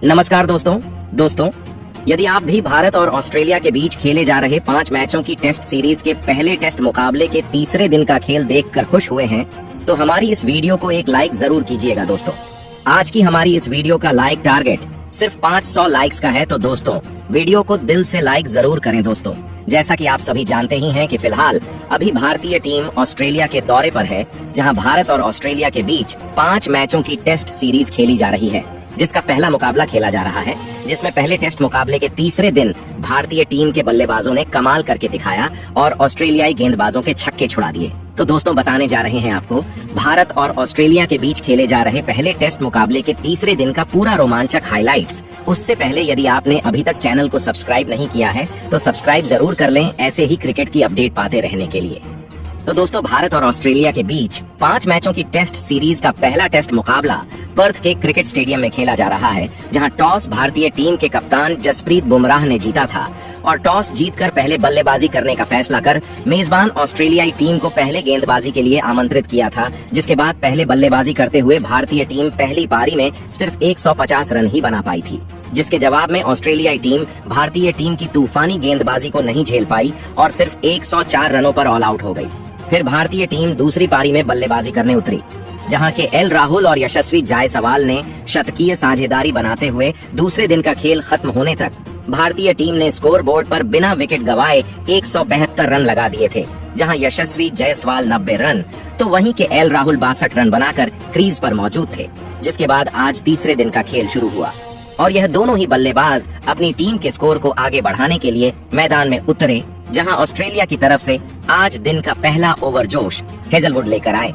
नमस्कार दोस्तों, यदि आप भी भारत और ऑस्ट्रेलिया के बीच खेले जा रहे 5 मैचों की टेस्ट सीरीज के पहले टेस्ट मुकाबले के तीसरे दिन का खेल देखकर खुश हुए हैं, तो हमारी इस वीडियो को एक लाइक जरूर कीजिएगा दोस्तों। आज की हमारी इस वीडियो का लाइक टारगेट सिर्फ 500 लाइक्स का है, तो दोस्तों वीडियो को दिल से लाइक जरूर करें दोस्तों। जैसा कि आप सभी जानते ही हैं कि फिलहाल अभी भारतीय टीम ऑस्ट्रेलिया के दौरे पर है, जहां भारत और ऑस्ट्रेलिया के बीच 5 मैचों की टेस्ट सीरीज खेली जा रही है, जिसका पहला मुकाबला खेला जा रहा है, जिसमें पहले टेस्ट मुकाबले के तीसरे दिन भारतीय टीम के बल्लेबाजों ने कमाल करके दिखाया और ऑस्ट्रेलियाई गेंदबाजों के छक्के छुड़ा दिए। तो दोस्तों बताने जा रहे हैं आपको भारत और ऑस्ट्रेलिया के बीच खेले जा रहे पहले टेस्ट मुकाबले के तीसरे दिन का पूरा रोमांचक हाइलाइट्स। उससे पहले यदि आपने अभी तक चैनल को सब्सक्राइब नहीं किया है तो सब्सक्राइब जरूर कर लें, ऐसे ही क्रिकेट की अपडेट पाते रहने के लिए। तो दोस्तों भारत और ऑस्ट्रेलिया के बीच 5 मैचों की टेस्ट सीरीज का पहला टेस्ट मुकाबला पर्थ के क्रिकेट स्टेडियम में खेला जा रहा है, जहां टॉस भारतीय टीम के कप्तान जसप्रीत बुमराह ने जीता था और टॉस जीतकर पहले बल्लेबाजी करने का फैसला कर मेजबान ऑस्ट्रेलियाई टीम को पहले गेंदबाजी के लिए आमंत्रित किया था, जिसके बाद पहले बल्लेबाजी करते हुए भारतीय टीम पहली पारी में सिर्फ 150 रन ही बना पाई थी, जिसके जवाब में ऑस्ट्रेलियाई टीम भारतीय टीम की तूफानी गेंदबाजी को नहीं झेल पाई और सिर्फ 104 रनों पर ऑल आउट हो गई। फिर भारतीय टीम दूसरी पारी में बल्लेबाजी करने उतरी, जहां के एल राहुल और यशस्वी जायसवाल ने शतकीय साझेदारी बनाते हुए दूसरे दिन का खेल खत्म होने तक भारतीय टीम ने स्कोर बोर्ड पर बिना विकेट गवाए 172 रन लगा दिए थे, जहां यशस्वी जायसवाल 90 रन तो वहीं के एल राहुल 62 रन बनाकर क्रीज पर मौजूद थे। जिसके बाद आज तीसरे दिन का खेल शुरू हुआ और यह दोनों ही बल्लेबाज अपनी टीम के स्कोर को आगे बढ़ाने के लिए मैदान में उतरे, जहां ऑस्ट्रेलिया की तरफ से आज दिन का पहला ओवर जोश हेजलवुड लेकर आए,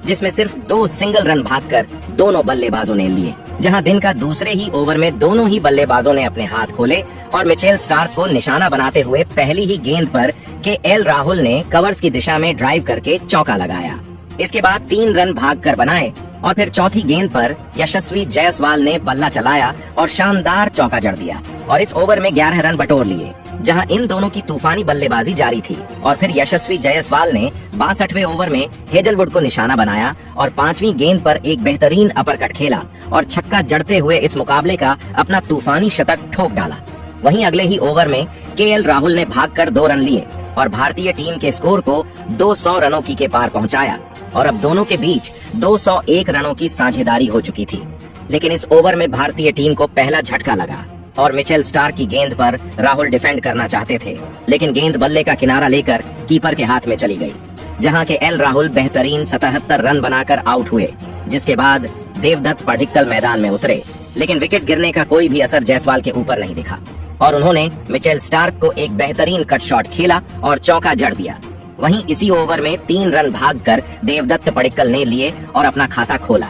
जिसमें सिर्फ 2 सिंगल रन भागकर दोनों बल्लेबाजों ने लिए। जहां दिन का दूसरे ही ओवर में दोनों ही बल्लेबाजों ने अपने हाथ खोले और मिचेल स्टार्क को निशाना बनाते हुए पहली ही गेंद पर के एल राहुल ने कवर्स की दिशा में ड्राइव करके चौका लगाया। इसके बाद 3 रन भागकर बनाए और फिर चौथी गेंद पर यशस्वी जायसवाल ने बल्ला चलाया और शानदार चौका जड़ दिया और इस ओवर में 11 रन बटोर लिए, जहां इन दोनों की तूफानी बल्लेबाजी जारी थी। और फिर यशस्वी जायसवाल ने 62वें ओवर में हेजलवुड को निशाना बनाया और 5वीं गेंद पर एक बेहतरीन अपरकट खेला और छक्का जड़ते हुए इस मुकाबले का अपना तूफानी शतक ठोक डाला। वहीं अगले ही ओवर में केएल राहुल ने भागकर 2 रन लिए और भारतीय टीम के स्कोर को 200 रनों के पार पहुंचाया और अब दोनों के बीच 201 रनों की साझेदारी हो चुकी थी। लेकिन इस ओवर में भारतीय टीम को पहला झटका लगा और मिचेल स्टार्क की गेंद पर राहुल डिफेंड करना चाहते थे, लेकिन गेंद बल्ले का किनारा लेकर कीपर के हाथ में चली गई, जहां के एल राहुल बेहतरीन 77 रन बनाकर आउट हुए। जिसके बाद देवदत्त पडिक्कल मैदान में उतरे, लेकिन विकेट गिरने का कोई भी असर जायसवाल के ऊपर नहीं दिखा और उन्होंने मिचेल स्टार्क को एक बेहतरीन कट शॉट खेला और चौका जड़ दिया। वहीं इसी ओवर में 3 रन भागकर देवदत्त पडिक्कल ने लिए और अपना खाता खोला।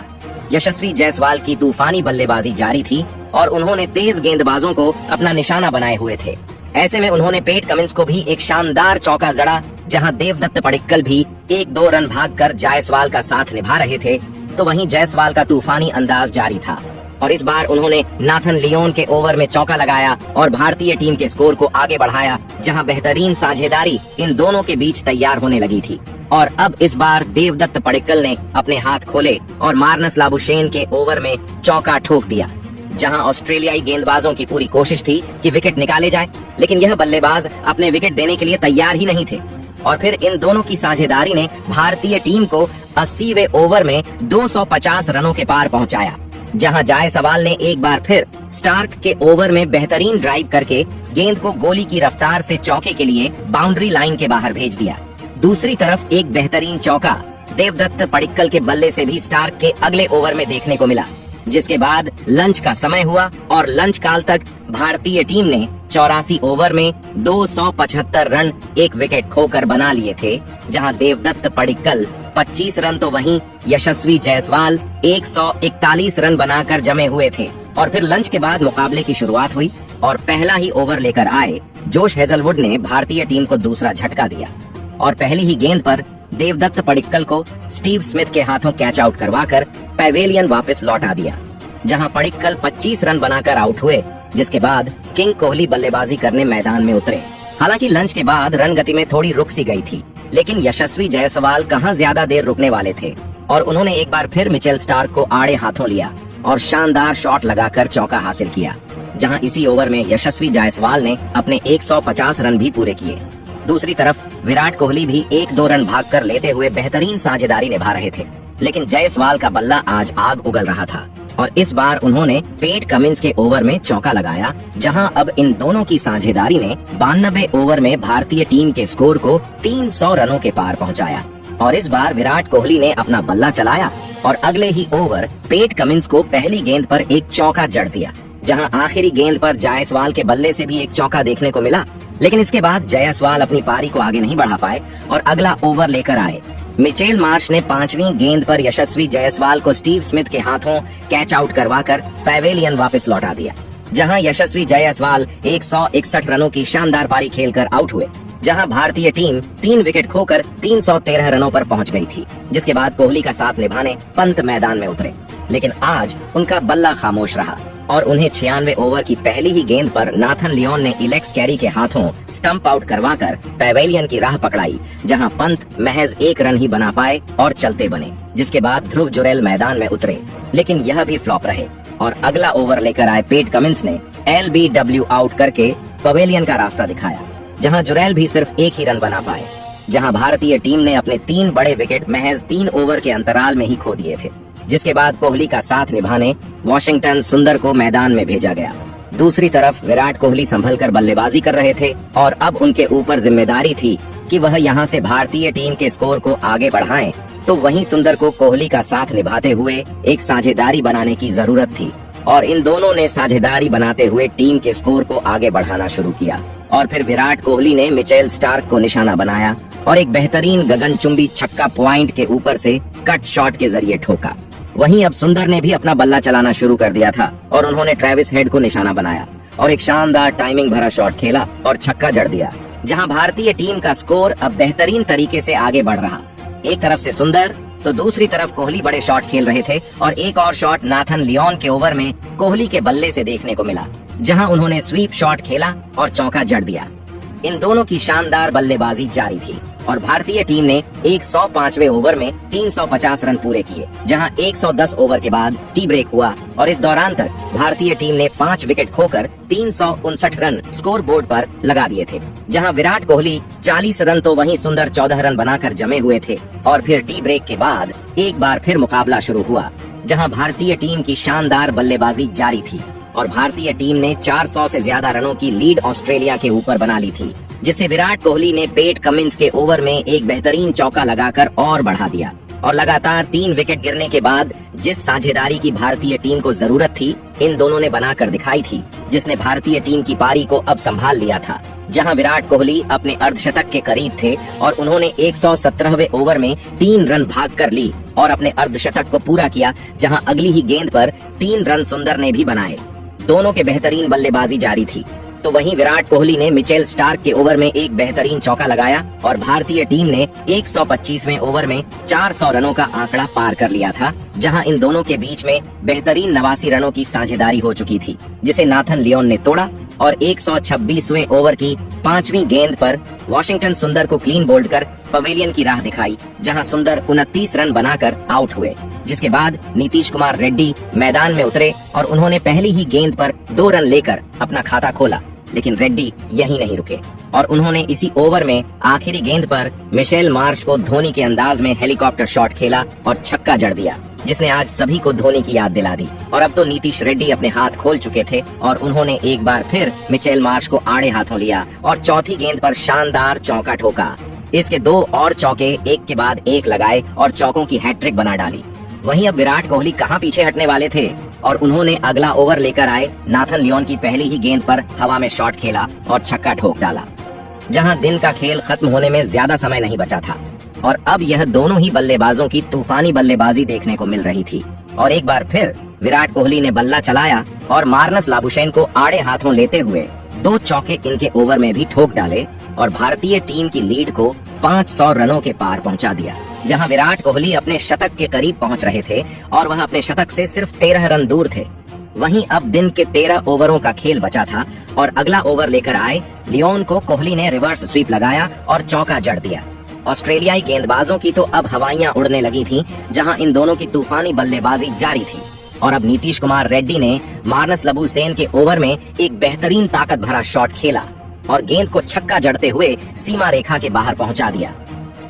यशस्वी जायसवाल की तूफानी बल्लेबाजी जारी थी और उन्होंने तेज गेंदबाजों को अपना निशाना बनाए हुए थे। ऐसे में उन्होंने पेट कमिंस को भी एक शानदार चौका जड़ा, जहां देवदत्त पडिक्कल भी 1-2 रन भागकर जायसवाल का साथ निभा रहे थे, तो वहीं जायसवाल का तूफानी अंदाज जारी था और इस बार उन्होंने नाथन लियोन के ओवर में चौका लगाया और भारतीय टीम के स्कोर को आगे बढ़ाया, जहां बेहतरीन साझेदारी इन दोनों के बीच तैयार होने लगी थी। और अब इस बार देवदत्त पडिक्कल ने अपने हाथ खोले और मार्नस लाबुशेन के ओवर में चौका ठोक दिया, जहां ऑस्ट्रेलियाई गेंदबाजों की पूरी कोशिश थी कि विकेट निकाले जाए, लेकिन यह बल्लेबाज अपने विकेट देने के लिए तैयार ही नहीं थे। और फिर इन दोनों की साझेदारी ने भारतीय टीम को 80वें ओवर में 250 रनों के पार पहुंचाया, जहां जायसवाल ने एक बार फिर स्टार्क के ओवर में बेहतरीन ड्राइव करके गेंद को गोली की रफ्तार से चौके के लिए बाउंड्री लाइन के बाहर भेज दिया। दूसरी तरफ एक बेहतरीन चौका देवदत्त पडिक्कल के बल्ले से भी स्टार्क के अगले ओवर में देखने को मिला, जिसके बाद लंच का समय हुआ और लंच काल तक भारतीय टीम ने 84 ओवर में 275 रन एक विकेट खोकर बना लिए थे, जहां देवदत्त पडिक्कल 25 रन तो वहीं यशस्वी जायसवाल 141 रन बनाकर जमे हुए थे। और फिर लंच के बाद मुकाबले की शुरुआत हुई और पहला ही ओवर लेकर आए जोश हेजलवुड ने भारतीय टीम को दूसरा झटका दिया और पहली ही गेंद पर देवदत्त पडिक्कल को स्टीव स्मिथ के हाथों कैच आउट करवाकर पैवेलियन वापस लौटा दिया, जहां पडिक्कल 25 रन बनाकर आउट हुए। जिसके बाद किंग कोहली बल्लेबाजी करने मैदान में उतरे। हालांकि लंच के बाद रन गति में थोड़ी रुक सी गई थी, लेकिन यशस्वी जायसवाल कहां ज्यादा देर रुकने वाले थे और उन्होंने एक बार फिर मिचेल स्टार्क को आड़े हाथों लिया और शानदार शॉट लगाकर चौका हासिल किया, जहां इसी ओवर में यशस्वी जायसवाल ने अपने 150 रन भी पूरे किए। दूसरी तरफ विराट कोहली भी 1-2 रन भागकर लेते हुए बेहतरीन साझेदारी निभा रहे थे, लेकिन जायसवाल का बल्ला आज आग उगल रहा था और इस बार उन्होंने पेट कमिंस के ओवर में चौका लगाया, जहां अब इन दोनों की साझेदारी ने 92 ओवर में भारतीय टीम के स्कोर को 300 रनों के पार पहुंचाया। और इस बार विराट कोहली ने अपना बल्ला चलाया और अगले ही ओवर पेट कमिंस को पहली गेंद पर एक चौका जड़ दिया, जहां आखिरी गेंद पर जायसवाल के बल्ले से भी एक चौका देखने को मिला, लेकिन इसके बाद जायसवाल अपनी पारी को आगे नहीं बढ़ा पाए और अगला ओवर लेकर आए। मिचेल मार्श ने 5वीं गेंद पर यशस्वी जायसवाल को स्टीव स्मिथ के हाथों कैच आउट करवाकर पैवेलियन वापस लौटा दिया, जहां यशस्वी जायसवाल 161 रनों की शानदार पारी खेलकर आउट हुए, जहां भारतीय टीम 3 विकेट खोकर 313 रनों पर पहुंच गई थी। जिसके बाद कोहली का साथ निभाने पंत मैदान में उतरे, लेकिन आज उनका बल्ला खामोश रहा और उन्हें 96 ओवर की पहली ही गेंद पर नाथन लियोन ने इलेक्स कैरी के हाथों स्टंप आउट करवाकर पैवेलियन की राह पकड़ाई, जहां पंत महज 1 रन ही बना पाए और चलते बने। जिसके बाद ध्रुव जुरैल मैदान में उतरे, लेकिन यह भी फ्लॉप रहे और अगला ओवर लेकर आए पेट कमिंस ने LBW आउट करके पवेलियन का रास्ता दिखाया, जहां जुरैल भी सिर्फ 1 ही रन बना पाए, जहां भारतीय टीम ने अपने 3 बड़े विकेट महज 3 ओवर के अंतराल में ही खो दिए थे। जिसके बाद कोहली का साथ निभाने वॉशिंगटन सुंदर को मैदान में भेजा गया। दूसरी तरफ विराट कोहली संभलकर बल्लेबाजी कर रहे थे और अब उनके ऊपर जिम्मेदारी थी कि वह यहां से भारतीय टीम के स्कोर को आगे बढ़ाएं, तो वहीं सुंदर को कोहली का साथ निभाते हुए एक साझेदारी बनाने की जरूरत थी और इन दोनों ने साझेदारी बनाते हुए टीम के स्कोर को आगे बढ़ाना शुरू किया। और फिर विराट कोहली ने मिचेल स्टार्क को निशाना बनाया और एक बेहतरीन गगनचुंबी छक्का पॉइंट के ऊपर से कट शॉट के जरिए ठोका। वहीं अब सुंदर ने भी अपना बल्ला चलाना शुरू कर दिया था और उन्होंने ट्रेविस हेड को निशाना बनाया और एक शानदार टाइमिंग भरा शॉट खेला और छक्का जड़ दिया, जहां भारतीय टीम का स्कोर अब बेहतरीन तरीके से आगे बढ़ रहा। एक तरफ से सुंदर तो दूसरी तरफ कोहली बड़े शॉट खेल रहे थे और एक और शॉट नाथन लियोन के ओवर में कोहली के बल्ले से देखने को मिला, जहां उन्होंने स्वीप शॉट खेला और चौका जड़ दिया। इन दोनों की शानदार बल्लेबाजी जारी थी और भारतीय टीम ने 105वें ओवर में 350 रन पूरे किए, जहां 110 ओवर के बाद टी ब्रेक हुआ और इस दौरान तक भारतीय टीम ने 5 विकेट खोकर 359 रन स्कोर बोर्ड पर लगा दिए थे, जहां विराट कोहली 40 रन तो वहीं सुंदर 14 रन बनाकर जमे हुए थे। और फिर टी ब्रेक के बाद एक बार फिर मुकाबला शुरू हुआ, जहां भारतीय टीम की शानदार बल्लेबाजी जारी थी और भारतीय टीम ने 400 से ज्यादा रनों की लीड ऑस्ट्रेलिया के ऊपर बना ली थी, जिससे विराट कोहली ने पेट कमिंस के ओवर में एक बेहतरीन चौका लगाकर और बढ़ा दिया और लगातार 3 विकेट गिरने के बाद जिस साझेदारी की भारतीय टीम को जरूरत थी, इन दोनों ने बनाकर दिखाई थी, जिसने भारतीय टीम की पारी को अब संभाल लिया था। जहां विराट कोहली अपने अर्धशतक के करीब थे और उन्होंने 117वें ओवर में 3 रन भाग कर ली और अपने अर्धशतक को पूरा किया, जहां अगली ही गेंद पर 3 रन सुंदर ने भी बनाए। दोनों के बेहतरीन बल्लेबाजी जारी थी। तो वहीं विराट कोहली ने मिचेल स्टार्क के ओवर में एक बेहतरीन चौका लगाया और भारतीय टीम ने 125वें ओवर में 400 रनों का आंकड़ा पार कर लिया था, जहां इन दोनों के बीच में बेहतरीन 89 रनों की साझेदारी हो चुकी थी, जिसे नाथन लियोन ने तोड़ा और 126वें ओवर की 5वीं गेंद पर वॉशिंगटन सुंदर को क्लीन बोल्ड कर पवेलियन की राह दिखाई, जहां सुंदर 29 रन बनाकर आउट हुए। जिसके बाद नीतीश कुमार रेड्डी मैदान में उतरे और उन्होंने पहली ही गेंद पर 2 रन लेकर अपना खाता खोला, लेकिन रेड्डी यहीं नहीं रुके और उन्होंने इसी ओवर में आखिरी गेंद पर मिशेल मार्श को धोनी के अंदाज में हेलीकॉप्टर शॉट खेला और छक्का जड़ दिया, जिसने आज सभी को धोनी की याद दिला दी। और अब तो नीतीश रेड्डी अपने हाथ खोल चुके थे और उन्होंने एक बार फिर मिचेल मार्श को आड़े हाथों लिया और चौथी गेंद पर शानदार चौका ठोका। इसके 2 और चौके एक के बाद एक लगाए और चौकों की हैट्रिक बना डाली। वहीं अब विराट कोहली कहां पीछे हटने वाले थे और उन्होंने अगला ओवर लेकर आए नाथन लियोन की पहली ही गेंद पर हवा में शॉट खेला और छक्का ठोक डाला, जहां दिन का खेल खत्म होने में ज्यादा समय नहीं बचा था और अब यह दोनों ही बल्लेबाजों की तूफानी बल्लेबाजी देखने को मिल रही थी। और एक बार फिर विराट कोहली ने बल्ला चलाया और मार्नस लाबुशेन को आड़े हाथों लेते हुए 2 चौके इनके ओवर में भी ठोक डाले और भारतीय टीम की लीड को 500 रनों के पार पहुंचा दिया, जहां विराट कोहली अपने शतक के करीब पहुंच रहे थे और वह अपने शतक से सिर्फ 13 रन दूर थे। वहीं अब दिन के 13 ओवरों का खेल बचा था और अगला ओवर लेकर आए लियोन को कोहली ने रिवर्स स्वीप लगाया और चौका जड़ दिया। ऑस्ट्रेलियाई गेंदबाजों की तो अब हवाइयां उड़ने लगी थीं, जहां इन दोनों की तूफानी बल्लेबाजी जारी थी। और अब नीतीश कुमार रेड्डी ने मार्नस लबुशेन के ओवर में एक बेहतरीन ताकत भरा शॉट खेला और गेंद को छक्का जड़ते हुए सीमा रेखा के बाहर पहुंचा दिया।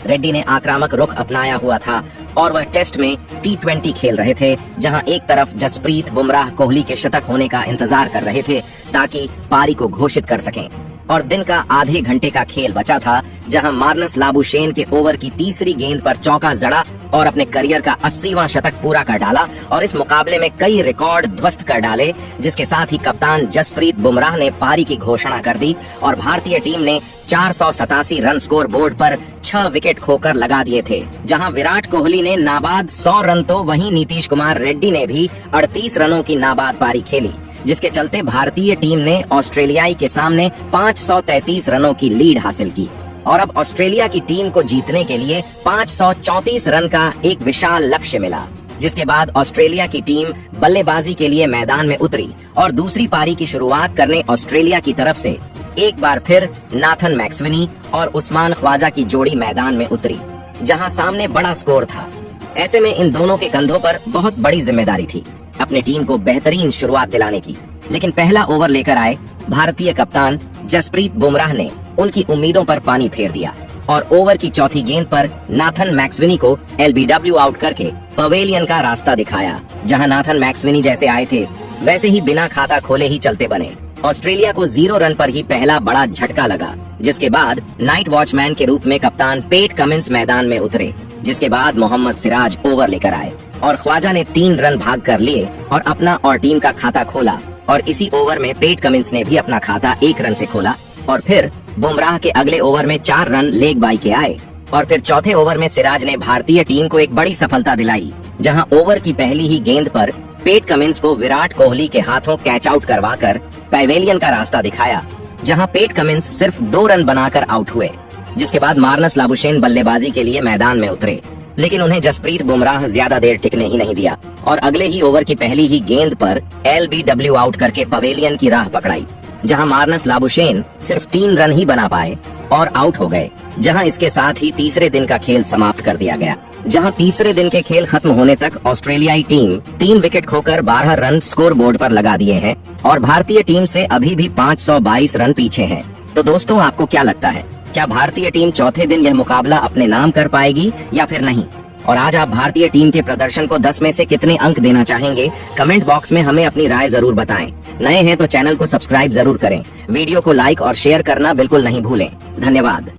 रेड्डी ने आक्रामक रुख अपनाया हुआ था और वह टेस्ट में T20 खेल रहे थे, जहां एक तरफ जसप्रीत बुमराह कोहली के शतक होने का इंतजार कर रहे थे ताकि पारी को घोषित कर सकें, और दिन का आधे घंटे का खेल बचा था जहां मार्नस लाबुशेन के ओवर की तीसरी गेंद पर चौका जड़ा और अपने करियर का 80वां शतक पूरा कर डाला और इस मुकाबले में कई रिकॉर्ड ध्वस्त कर डाले, जिसके साथ ही कप्तान जसप्रीत बुमराह ने पारी की घोषणा कर दी और भारतीय टीम ने 487 रन स्कोर बोर्ड पर 6 विकेट खोकर लगा दिए थे। जहां विराट कोहली ने नाबाद 100 रन तो वहीं नीतीश कुमार रेड्डी ने भी 38 रनों की नाबाद पारी खेली, जिसके चलते भारतीय टीम ने ऑस्ट्रेलियाई के सामने 533 रनों की लीड हासिल की और अब ऑस्ट्रेलिया की टीम को जीतने के लिए 534 रन का एक विशाल लक्ष्य मिला, जिसके बाद ऑस्ट्रेलिया की टीम बल्लेबाजी के लिए मैदान में उतरी और दूसरी पारी की शुरुआत करने ऑस्ट्रेलिया की तरफ से एक बार फिर नाथन मैक्सवेनी और उस्मान ख्वाजा की जोड़ी मैदान में उतरी, जहां सामने बड़ा स्कोर था। ऐसे में इन दोनों के कंधों पर बहुत बड़ी जिम्मेदारी थी अपनी टीम को बेहतरीन शुरुआत दिलाने की, लेकिन पहला ओवर लेकर आए भारतीय कप्तान जसप्रीत बुमराह ने उनकी उम्मीदों पर पानी फेर दिया और ओवर की चौथी गेंद पर नाथन मैक्सवेनी को LBW आउट करके पवेलियन का रास्ता दिखाया, जहां नाथन मैक्सवेनी जैसे आए थे वैसे ही बिना खाता खोले ही चलते बने। ऑस्ट्रेलिया को 0 रन पर ही पहला बड़ा झटका लगा, जिसके बाद नाइट वॉचमैन के रूप में कप्तान पेट कमिंस मैदान में उतरे, जिसके बाद मोहम्मद सिराज ओवर लेकर आए और ख्वाजा ने 3 रन भाग कर लिए और अपना और टीम का खाता खोला और इसी ओवर में पेट कमिंस ने भी अपना खाता 1 रन से खोला और फिर बुमराह के अगले ओवर में 4 रन लेग बाई के आए और फिर चौथे ओवर में सिराज ने भारतीय टीम को एक बड़ी सफलता दिलाई, जहां ओवर की पहली ही गेंद पर पेट कमिंस को विराट कोहली के हाथों कैच आउट करवाकर पैवेलियन का रास्ता दिखाया, जहां पेट कमिंस सिर्फ 2 रन बनाकर आउट हुए, जिसके बाद मार्नस लाबुशेन बल्लेबाजी के लिए मैदान में उतरे, लेकिन उन्हें जसप्रीत बुमराह ज्यादा देर टिकने ही नहीं दिया और अगले ही ओवर की पहली ही गेंद पर LBW आउट करके पवेलियन की राह पकड़ाई, जहां मार्नस लाबुशेन सिर्फ 3 रन ही बना पाए और आउट हो गए, जहां इसके साथ ही तीसरे दिन का खेल समाप्त कर दिया गया। जहां तीसरे दिन के खेल खत्म होने तक ऑस्ट्रेलियाई टीम 3 विकेट खोकर 12 रन स्कोर बोर्ड पर लगा दिए हैं और भारतीय टीम से अभी भी 522 रन पीछे हैं। तो दोस्तों, आपको क्या लगता है, क्या भारतीय टीम चौथे दिन यह मुकाबला अपने नाम कर पाएगी या फिर नहीं? और आज आप भारतीय टीम के प्रदर्शन को 10 में से कितने अंक देना चाहेंगे? कमेंट बॉक्स में हमें अपनी राय जरूर बताएं। नए हैं तो चैनल को सब्सक्राइब जरूर करें। वीडियो को लाइक और शेयर करना बिल्कुल नहीं भूलें। धन्यवाद।